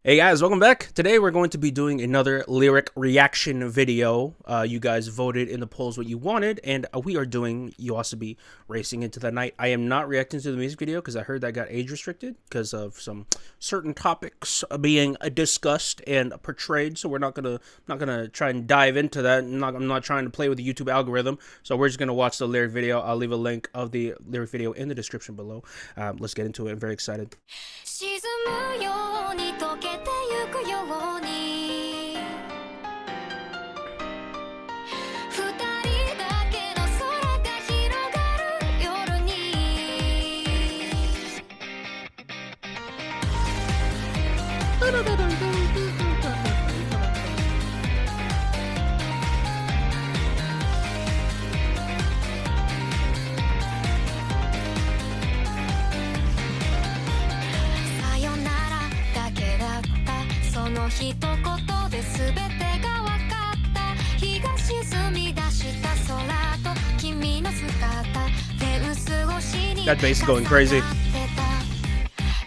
Hey guys, welcome back. Today we're going to be doing another lyric reaction video. You guys voted in the polls what you wanted, and we are doing YOASOBI Racing Into the Night. I am not reacting to the music video because I heard that got age restricted because of some certain topics being discussed and portrayed. So we're not gonna try and dive into that. I'm not trying to play with the YouTube algorithm. So we're just gonna watch the lyric video. I'll leave a link of the lyric video in the description below. Let's get into it. I'm very excited. 沈むように溶けてゆくように二人だけの空が広がる夜にさよならだけだったその一言で全てが分かった日が沈み出した空と君の姿フェンス越しに That bass is going crazy.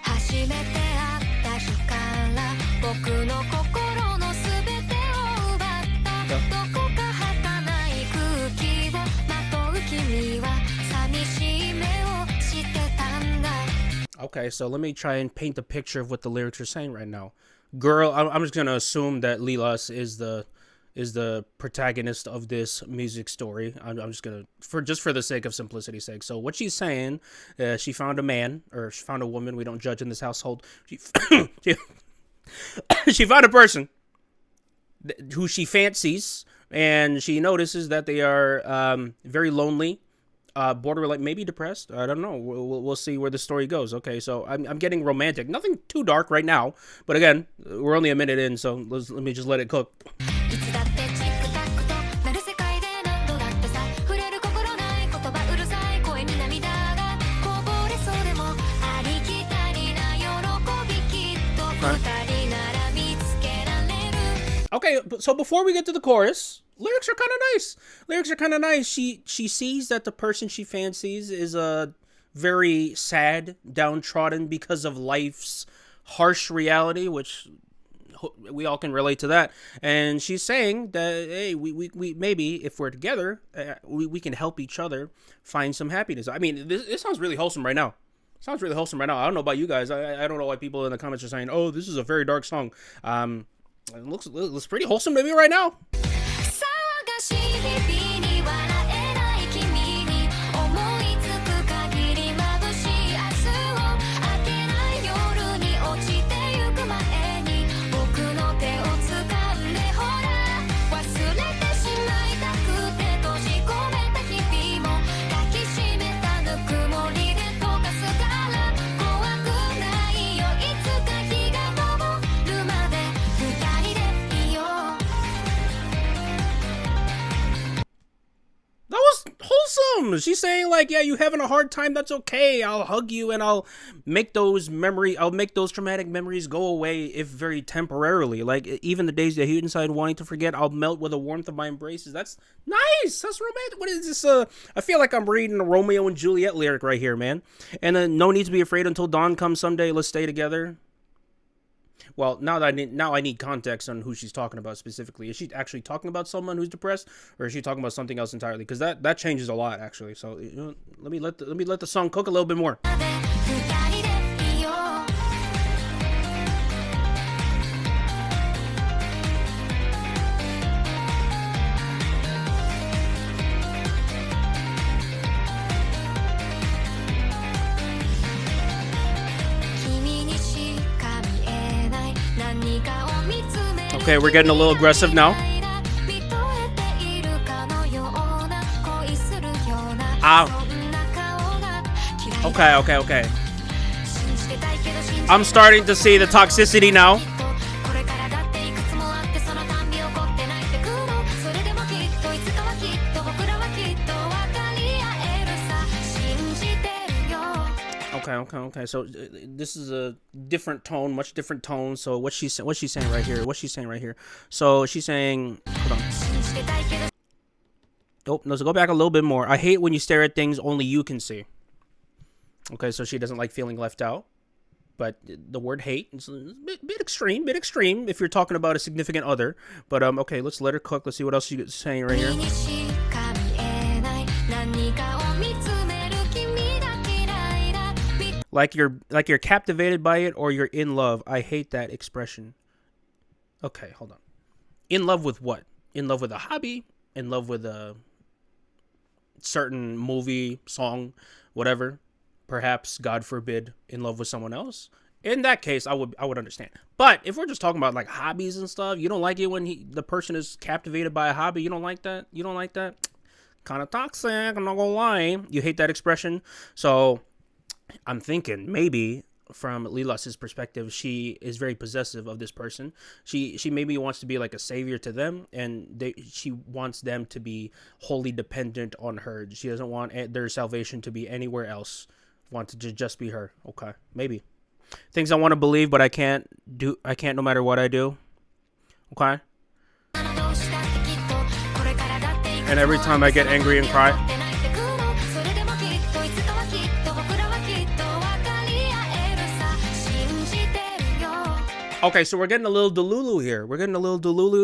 初めて会った日から僕の心の全てを奪ったどこか儚い空気をまとう君は寂しい目をしてたんだ Okay, so let me try and paint the picture of what the lyrics are saying right now. Girl, I'm just gonna assume that Lilas is the protagonist of this music story. I'm just gonna for the sake of simplicity's sake. So what she's saying, she found a man or she found a woman. We don't judge in this household. She, she found a person who she fancies, and she notices that they are very lonely. Borderline, maybe depressed. I don't know. We'll see where the story goes. Okay, so I'm getting romantic. Nothing too dark right now, but again, we're only a minute in, so let me just let it cook. いつだってチックタックとなる世界で何度だってさ触れる心ない言葉うるさい声に涙がこぼれそうでもありきたりな喜びきっと二人なら見つけられる Okay, so before we get to the chorus, lyrics are kind of nice. Lyrics are kind of nice. She sees that the person she fancies is very sad, downtrodden because of life's harsh reality, which we all can relate to that. And she's saying that, hey, we maybe if we're together, we can help each other find some happiness. I mean, this sounds really wholesome right now. Sounds really wholesome right now. I don't know about you guys. I don't know why people in the comments are saying, oh, this is a very dark song. It looks pretty wholesome to me right now. 騒がしい日々に笑えない君に思いつく限り眩しい明日を明けない夜に落ちてゆく前に僕の手を掴んでほら忘れてしまいたくて閉じ込めた日々も抱きしめたぬくもりで溶かすから怖くないよいつか日が昇るまで二人でいよう That was wholesome. She's saying like, yeah, you having a hard time, that's okay. I'll hug you and I'll make those traumatic memories go away, if very temporarily. Like even the days that you inside wanting to forget, I'll melt with the warmth of my embraces. That's nice. That's romantic. What is this? I feel like I'm reading a Romeo and Juliet lyric right here, man. And then no need to be afraid until dawn comes someday. Let's stay together. Well, now I need context on who she's talking about specifically. Is she actually talking about someone who's depressed, or is she talking about something else entirely? Because that changes a lot, actually. So you know, let me let the song cook a little bit more. Okay, we're getting a little aggressive now. Okay. I'm starting to see the toxicity now. Okay. So this is a different tone, much different tone. So what's she saying right here? So she's saying, hold on. Oh, no, so go back a little bit more. I hate when you stare at things only you can see. Okay, so she doesn't like feeling left out. But the word hate is a bit extreme, if you're talking about a significant other. But okay, let's let her cook. Let's see what else she's saying right here. Like you're captivated by it or you're in love. I hate that expression. Okay, hold on. In love with what? In love with a hobby? In love with a certain movie, song, whatever? Perhaps, God forbid, in love with someone else? In that case, I would understand. But if we're just talking about like hobbies and stuff, you don't like it when the person is captivated by a hobby. You don't like that. You don't like that. Kind of toxic. I'm not gonna lie. You hate that expression. So I'm thinking maybe from Lilas's perspective, she is very possessive of this person. She maybe wants to be like a savior to them, and she wants them to be wholly dependent on her. She doesn't want their salvation to be anywhere else. Want to just be her. Okay, maybe. Things I want to believe, but I can't no matter what I do. Okay. And every time I get angry and cry. Okay, so we're getting a little delulu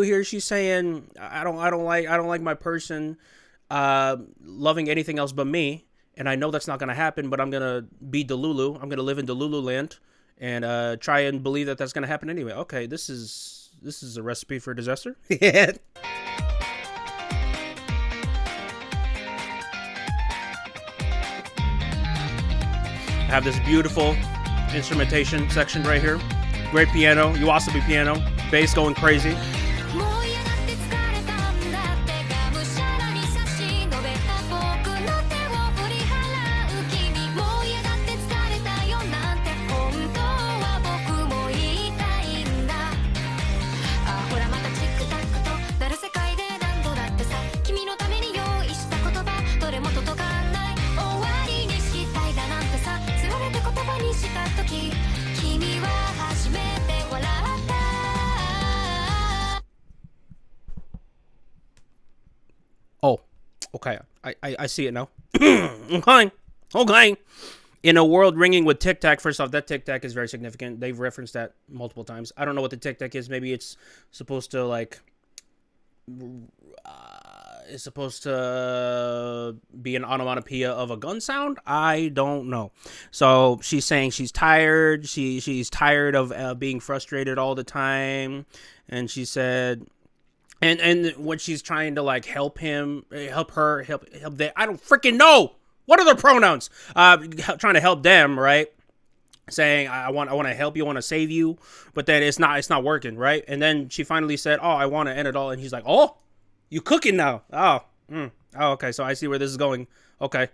here. She's saying I don't like my person loving anything else but me, and I know that's not gonna happen. But I'm gonna be Delulu. I'm gonna live in Delulu land and try and believe that that's gonna happen anyway. Okay, this is a recipe for disaster. Yeah. I have this beautiful instrumentation section right here. Great piano, YOASOBI piano, bass going crazy. Oh, okay. I see it now. Okay. In a world ringing with Tic Tac, first off, that Tic Tac is very significant. They've referenced that multiple times. I don't know what the Tic Tac is. Maybe it's supposed to be an onomatopoeia of a gun sound. I don't know. So she's saying she's tired. She's tired of being frustrated all the time, and she said. And when she's trying to like help them, I don't freaking know. What are their pronouns? Trying to help them, right? Saying I want to help you, I want to save you, but then it's not working, right? And then she finally said, "Oh, I want to end it all," and he's like, "Oh, you cooking now? Oh, okay. So I see where this is going. Okay."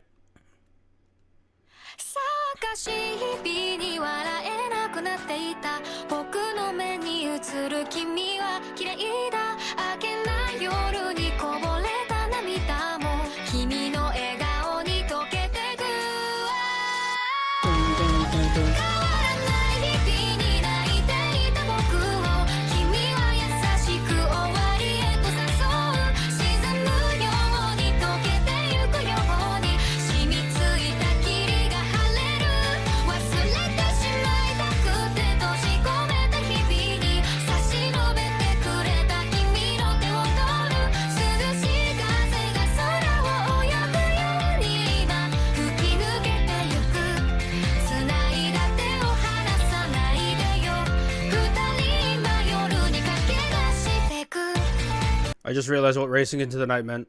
I just realized what racing into the night meant.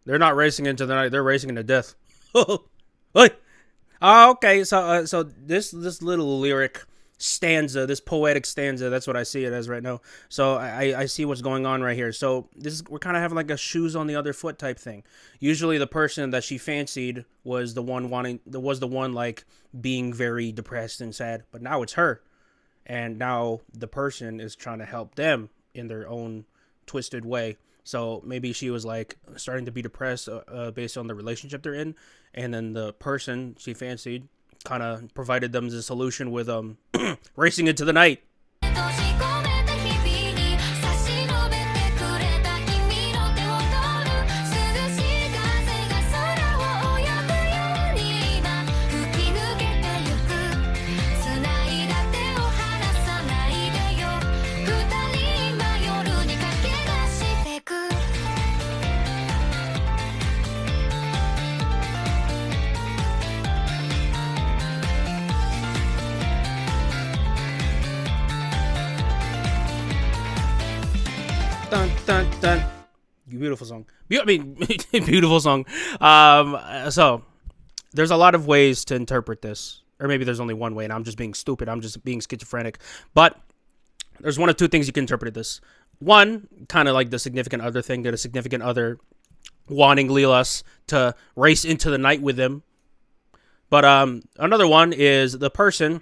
They're not racing into the night; they're racing into death. Okay. So this little lyric stanza, this poetic stanza, that's what I see it as right now. So I see what's going on right here. So we're kind of having like a shoes on the other foot type thing. Usually the person that she fancied was the one like being very depressed and sad, but now it's her, and now the person is trying to help them in their own twisted way. So maybe she was like starting to be depressed based on the relationship they're in, and then the person she fancied kind of provided them the solution with racing into the night. beautiful song. Beautiful song. So there's a lot of ways to interpret this, or maybe there's only one way, and I'm just being stupid. I'm just being schizophrenic. But there's one of two things you can interpret this. One, kind of like the significant other thing, that a significant other wanting Lilas to race into the night with him. But another one is the person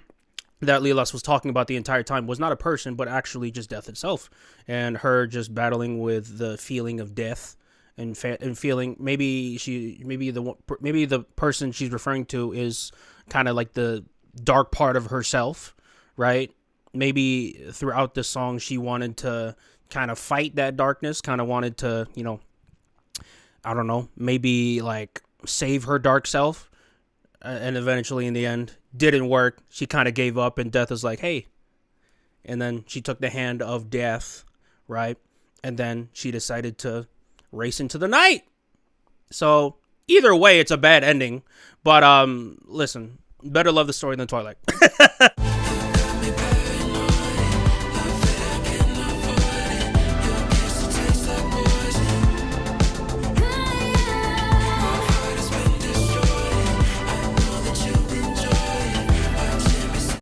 that Lilas was talking about the entire time was not a person, but actually just death itself, and her just battling with the feeling of death and feeling maybe the person she's referring to is kind of like the dark part of herself, right? Maybe throughout the song she wanted to kind of fight that darkness, kind of wanted to, I don't know, maybe like save her dark self. And eventually, in the end, didn't work. She kind of gave up, and Death is like, hey. And then she took the hand of Death, right? And then she decided to race into the night. So, either way, it's a bad ending. But, listen, better love the story than Twilight.